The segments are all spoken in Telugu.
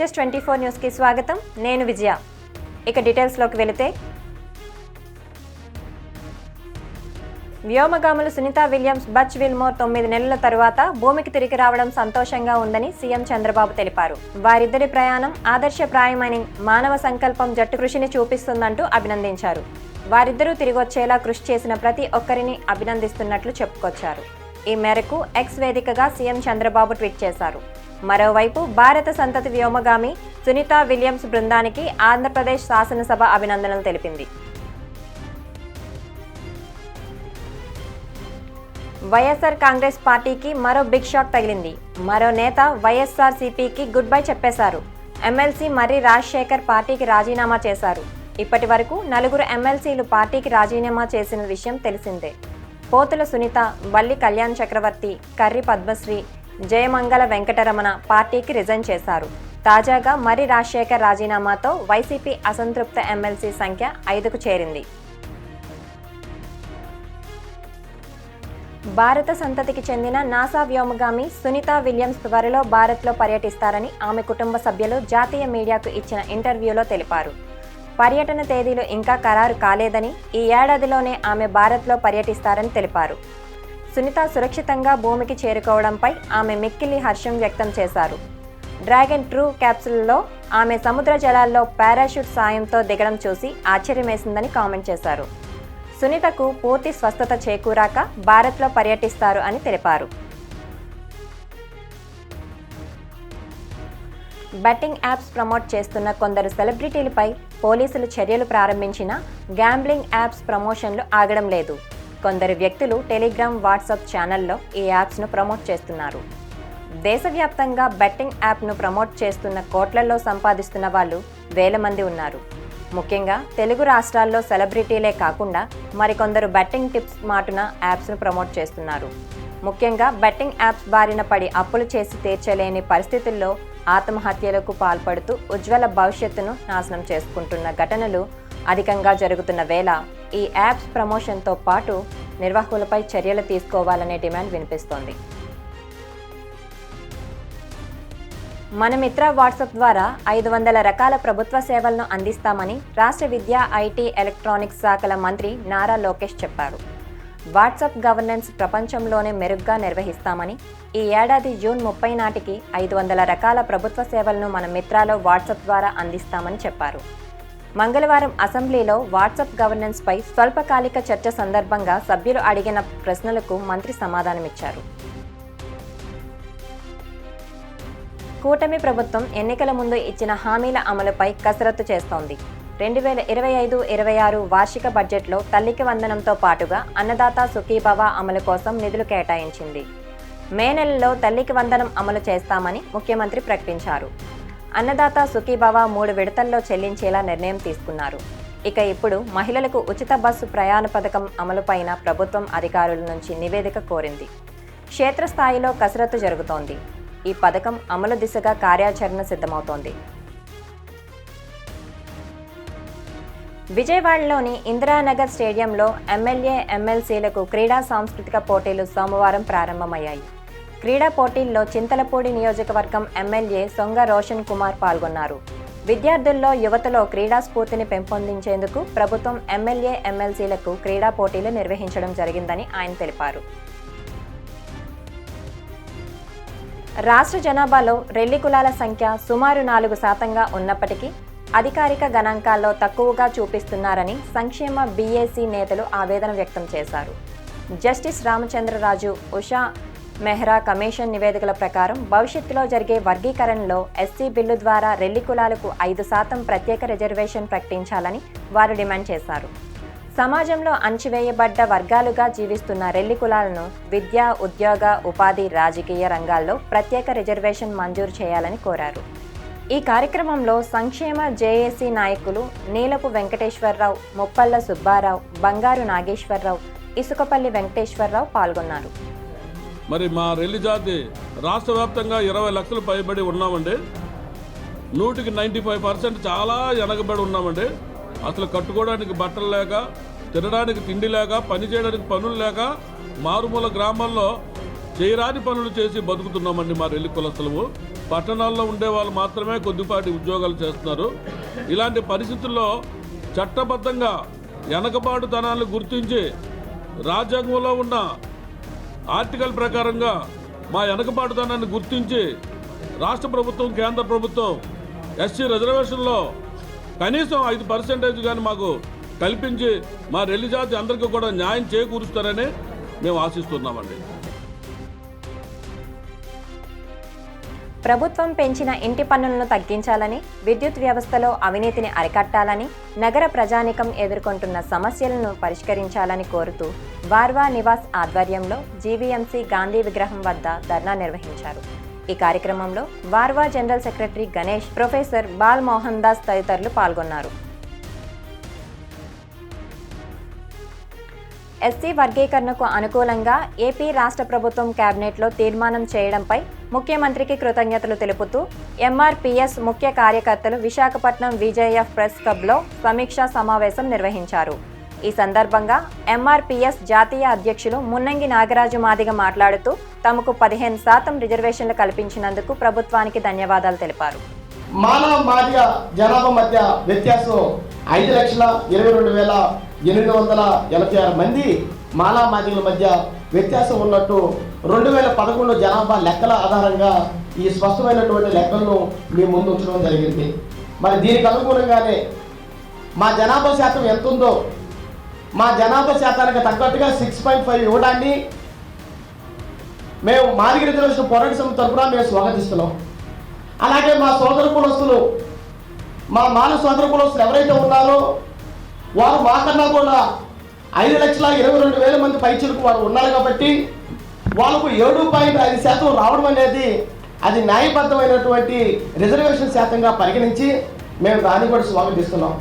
HS24 న్యూస్కి స్వాగతం. నేను విజయ. ఇక డీటెయిల్స్లోకి వెళితే, వ్యోమగాములు సునీత విలియమ్స్, బచ్ విల్మోర్ 9 నెలల తరువాత భూమికి తిరిగి రావడం సంతోషంగా ఉందని సీఎం చంద్రబాబు తెలిపారు. వారిద్దరి ప్రయాణం ఆదర్శప్రాయమని, మానవ సంకల్పం జట్టు కృషిని చూపిస్తుందంటూ అభినందించారు. వారిద్దరూ తిరిగొచ్చేలా కృషి చేసిన ప్రతి ఒక్కరిని అభినందిస్తున్నట్లు చెప్పుకొచ్చారు. ఈ మేరకు ఎక్స్ వేదికగా సీఎం చంద్రబాబు ట్వీట్ చేశారు. మరోవైపు భారత సంతతి వ్యోమగామి సునీత విలియమ్స్ బృందానికి ఆంధ్రప్రదేశ్ శాసనసభ అభినందనలు తెలిపింది. వైఎస్ఆర్ కాంగ్రెస్ పార్టీకి మరో బిగ్ షాక్ తగిలింది. మరో నేత వైఎస్ఆర్సీపీకి గుడ్ బై చెప్పేశారు. ఎమ్మెల్సీ మర్రి రాజశేఖర్ పార్టీకి రాజీనామా చేశారు. ఇప్పటి వరకు 4 ఎమ్మెల్సీలు పార్టీకి రాజీనామా చేసిన విషయం తెలిసిందే. పోతుల సునీత, వల్లి కళ్యాణ్ చక్రవర్తి, కర్రి పద్మశ్రీ, జయమంగళ వెంకటరమణ పార్టీకి రిజైన్ చేశారు. తాజాగా మర్రి రాజశేఖర్ రాజీనామాతో వైసీపీ అసంతృప్త ఎమ్మెల్సీ సంఖ్య 5కు చేరింది. భారత సంతతికి చెందిన నాసా వ్యోమగామి సునీత విలియమ్స్ త్వరలో భారత్లో పర్యటిస్తారని ఆమె కుటుంబ సభ్యులు జాతీయ మీడియాకు ఇచ్చిన ఇంటర్వ్యూలో తెలిపారు. పర్యటన తేదీలు ఇంకా ఖరారు కాలేదని, ఈ ఏడాదిలోనే ఆమె భారత్లో పర్యటిస్తారని తెలిపారు. సునీత సురక్షితంగా భూమికి చేరుకోవడంపై ఆమె మిక్కిలి హర్షం వ్యక్తం చేశారు. డ్రాగన్ ట్రూ క్యాప్సూల్లో ఆమె సముద్ర జలాల్లో పారాషూట్ సాయంతో దిగడం చూసి ఆశ్చర్యమేసిందని కామెంట్ చేశారు. సునీతకు పూర్తి స్వస్థత చేకూరాక భారత్లో పర్యటిస్తారు అని తెలిపారు. బెట్టింగ్ యాప్స్ ప్రమోట్ చేస్తున్న కొందరు సెలబ్రిటీలపై పోలీసులు చర్యలు ప్రారంభించినా గ్యాంబ్లింగ్ యాప్స్ ప్రమోషన్లు ఆగడం లేదు. కొందరు వ్యక్తులు టెలిగ్రామ్, వాట్సాప్ ఛానల్లో ఈ యాప్స్ను ప్రమోట్ చేస్తున్నారు. దేశవ్యాప్తంగా బెట్టింగ్ యాప్ను ప్రమోట్ చేస్తున్న కోట్లలో సంపాదిస్తున్న వాళ్ళు వేల మంది ఉన్నారు. ముఖ్యంగా తెలుగు రాష్ట్రాల్లో సెలబ్రిటీలే కాకుండా మరికొందరు బెట్టింగ్ టిప్స్ మాటున యాప్స్ను ప్రమోట్ చేస్తున్నారు. ముఖ్యంగా బెట్టింగ్ యాప్స్ బారిన పడి అప్పులు చేసి తీర్చలేని పరిస్థితుల్లో ఆత్మహత్యలకు పాల్పడుతూ ఉజ్వల భవిష్యత్తును నాశనం చేసుకుంటున్న ఘటనలు అధికంగా జరుగుతున్న వేళ ఈ యాప్స్ ప్రమోషన్తో పాటు నిర్వాహకులపై చర్యలు తీసుకోవాలనే డిమాండ్ వినిపిస్తోంది. మన మిత్ర వాట్సాప్ ద్వారా 500 రకాల ప్రభుత్వ సేవలను అందిస్తామని రాష్ట్ర విద్యా, ఐటీ, ఎలక్ట్రానిక్స్ శాఖల మంత్రి నారా లోకేష్ చెప్పారు. వాట్సాప్ గవర్నెన్స్ ప్రపంచంలోనే మెరుగ్గా నిర్వహిస్తామని, ఈ ఏడాది జూన్ 30 నాటికి 500 రకాల ప్రభుత్వ సేవలను మన మిత్రాలో వాట్సాప్ ద్వారా అందిస్తామని చెప్పారు. మంగళవారం అసెంబ్లీలో వాట్సాప్ గవర్నెన్స్ పై స్వల్పకాలిక చర్చ సందర్భంగా సభ్యులు అడిగిన ప్రశ్నలకు మంత్రి సమాధానమిచ్చారు. కూటమి ప్రభుత్వం ఎన్నికల ముందు ఇచ్చిన హామీల అమలుపై కసరత్తు చేస్తోంది. 2025-26 వార్షిక బడ్జెట్లో తల్లికి వందనంతో పాటుగా అన్నదాత సుఖీభవ అమలు కోసం నిధులు కేటాయించింది. మే నెలలో తల్లికి వందనం అమలు చేస్తామని ముఖ్యమంత్రి ప్రకటించారు. అన్నదాత సుఖీభవ 3 విడతల్లో చెల్లించేలా నిర్ణయం తీసుకున్నారు. ఇక ఇప్పుడు మహిళలకు ఉచిత బస్సు ప్రయాణ పథకం అమలుపైన ప్రభుత్వం అధికారుల నుంచి నివేదిక కోరింది. క్షేత్రస్థాయిలో కసరత్తు జరుగుతోంది. ఈ పథకం అమలు దిశగా కార్యాచరణ సిద్ధమవుతోంది. విజయవాడలోని ఇందిరానగర్ స్టేడియంలో ఎమ్మెల్యే, ఎమ్మెల్సీలకు క్రీడా సాంస్కృతిక పోటీలు సోమవారం ప్రారంభమయ్యాయి. క్రీడా పోటీల్లో చింతలపూడి నియోజకవర్గం ఎమ్మెల్యే సొంగ రోషన్ కుమార్ పాల్గొన్నారు. విద్యార్థుల్లో, యువతలో క్రీడా స్ఫూర్తిని పెంపొందించేందుకు ప్రభుత్వం ఎమ్మెల్యే, ఎమ్మెల్సీలకు క్రీడా పోటీలు నిర్వహించడం జరిగిందని ఆయన తెలిపారు. రాష్ట్ర జనాభాలో రెల్లి కులాల సంఖ్య సుమారు 4% ఉన్నప్పటికీ అధికారిక గణాంకాల్లో తక్కువగా చూపిస్తున్నారని సంక్షేమ బీఏసీ నేతలు ఆవేదన వ్యక్తం చేశారు. జస్టిస్ రామచంద్రరాజు, ఉషా మెహ్రా కమిషన్ నివేదికల ప్రకారం భవిష్యత్తులో జరిగే వర్గీకరణలో ఎస్సీ బిల్లు ద్వారా రెల్లి కులాలకు 5% ప్రత్యేక రిజర్వేషన్ ప్రకటించాలని వారు డిమాండ్ చేశారు. సమాజంలో అణచివేయబడ్డ వర్గాలుగా జీవిస్తున్న రెల్లి కులాలను విద్య, ఉద్యోగ, ఉపాధి, రాజకీయ రంగాల్లో ప్రత్యేక రిజర్వేషన్ మంజూరు చేయాలని కోరారు. ఈ కార్యక్రమంలో సంక్షేమ జేఏసీ నాయకులు నీలపు వెంకటేశ్వరరావు, ముప్పల్ల సుబ్బారావు, బంగారు నాగేశ్వరరావు, ఇసుకపల్లి వెంకటేశ్వరరావు పాల్గొన్నారు. మరి మా రెల్లి జాతి రాష్ట్ర వ్యాప్తంగా 20 లక్షలు పైబడి ఉన్నామండి. 100కి 95% చాలా వెనకబడి ఉన్నామండి. అసలు కట్టుకోవడానికి బట్టలు లేక, తినడానికి తిండి లేక, పని చేయడానికి పనులు లేక మారుమూల గ్రామాల్లో చేయరాని పనులు చేసి బతుకుతున్నామండి మా రెల్లి కులస్తులము. పట్టణాల్లో ఉండే వాళ్ళు మాత్రమే కొద్దిపాటి ఉద్యోగాలు చేస్తున్నారు. ఇలాంటి పరిస్థితుల్లో చట్టబద్ధంగా వెనకబాటుతనాలను గుర్తించి రాజ్యాంగంలో ఉన్న ఆర్టికల్ ప్రకారంగా మా వెనకబాటుతనాన్ని గుర్తించి రాష్ట్ర ప్రభుత్వం, కేంద్ర ప్రభుత్వం ఎస్సీ రిజర్వేషన్లో కనీసం 5% కానీ మాకు కల్పించి మా రెల్లి జాతి అందరికీ కూడా న్యాయం చేకూరుస్తారని మేము ఆశిస్తున్నామండి. ప్రభుత్వం పెంచిన ఇంటి పన్నులను తగ్గించాలని, విద్యుత్ వ్యవస్థలో అవినీతిని అరికట్టాలని, నగర ప్రజానీకం ఎదుర్కొంటున్న సమస్యలను పరిష్కరించాలని కోరుతూ వార్వా నివాస్ ఆధ్వర్యంలో జీవీఎంసీ గాంధీ విగ్రహం వద్ద ధర్నా నిర్వహించారు. ఈ కార్యక్రమంలో వార్వా general secretary Ganesh, professor Bal Mohan Das తదితరులు పాల్గొన్నారు. ఎస్సీ వర్గీకరణకు అనుకూలంగా ఏపీ రాష్ట్ర ప్రభుత్వం కేబినెట్లో తీర్మానం చేయడంపై ముఖ్యమంత్రికి కృతజ్ఞతలు తెలుపుతూ ఎంఆర్పీఎస్ ముఖ్య కార్యకర్తలు విశాఖపట్నం విజేఎఫ్ ప్రెస్ క్లబ్లో సమీక్షా సమావేశం నిర్వహించారు. ఈ సందర్భంగా ఎంఆర్పీఎస్ జాతీయ అధ్యక్షులు మున్నంగి నాగరాజు మాదిగ మాట్లాడుతూ తమకు 15% రిజర్వేషన్లు కల్పించినందుకు ప్రభుత్వానికి ధన్యవాదాలు తెలిపారు. మానవ మాదిగ జనాభా మధ్య వ్యత్యాసం 5,22,886 మంది మాలా మాదిగల మధ్య వ్యత్యాసం ఉన్నట్టు 2011 జనాభా లెక్కల ఆధారంగా ఈ స్పష్టమైనటువంటి లెక్కలను మీ ముందు ఉంచడం జరిగింది. మరి దీనికి అనుగుణంగానే మా జనాభా శాతం ఎంత ఉందో మా జనాభా శాతానికి తగ్గట్టుగా 6.5 ఇవ్వడాన్ని మేము మాదిగ రిజర్వేషన్ పోరాట సమితి తరఫున మేము స్వాగతిస్తున్నాం. అలాగే మా సోదర కులస్తులు, మా మాల సోదర కులస్తులు ఎవరైతే ఉన్నారో వారు మాకన్నా కూడా 5,22,000 మంది పైచిలకు వారు ఉన్నారు కాబట్టి వాళ్ళకు 7.5% రావడం అనేది అది న్యాయబద్ధమైనటువంటి రిజర్వేషన్ శాతంగా పరిగణించి మేము దాన్ని కూడా స్వాగతిస్తున్నాం.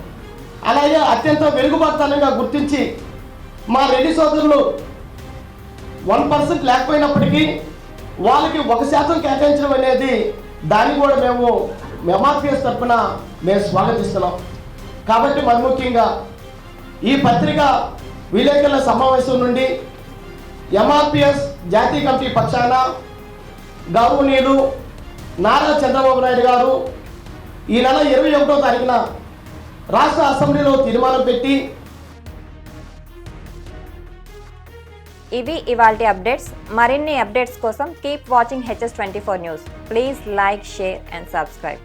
అలాగే అత్యంత వెలుగుబాటుతనంగా గుర్తించి మా రెడ్డి సోదరులు 1% లేకపోయినప్పటికీ వాళ్ళకి 1% కేటాయించడం అనేది దాన్ని కూడా మేము ఎంఆర్పీఎస్ తరఫున మేము స్వాగతిస్తున్నాం. కాబట్టి మరి ముఖ్యంగా ఈ పత్రిక విలేకరుల సమావేశం నుండి ఎంఆర్పీఎస్ జాతీయ కమిటీ పక్షాన గౌరవనీయులు నారా చంద్రబాబు నాయుడు గారు ఈ నెల 21వ తారీఖున రాష్ట్ర అసెంబ్లీలో తీర్మానం పెట్టి ఇవి ఇవాల్టి అప్డేట్స్. మరిన్ని అప్డేట్స్ కోసం keep watching HS24 news. Please like, share and subscribe.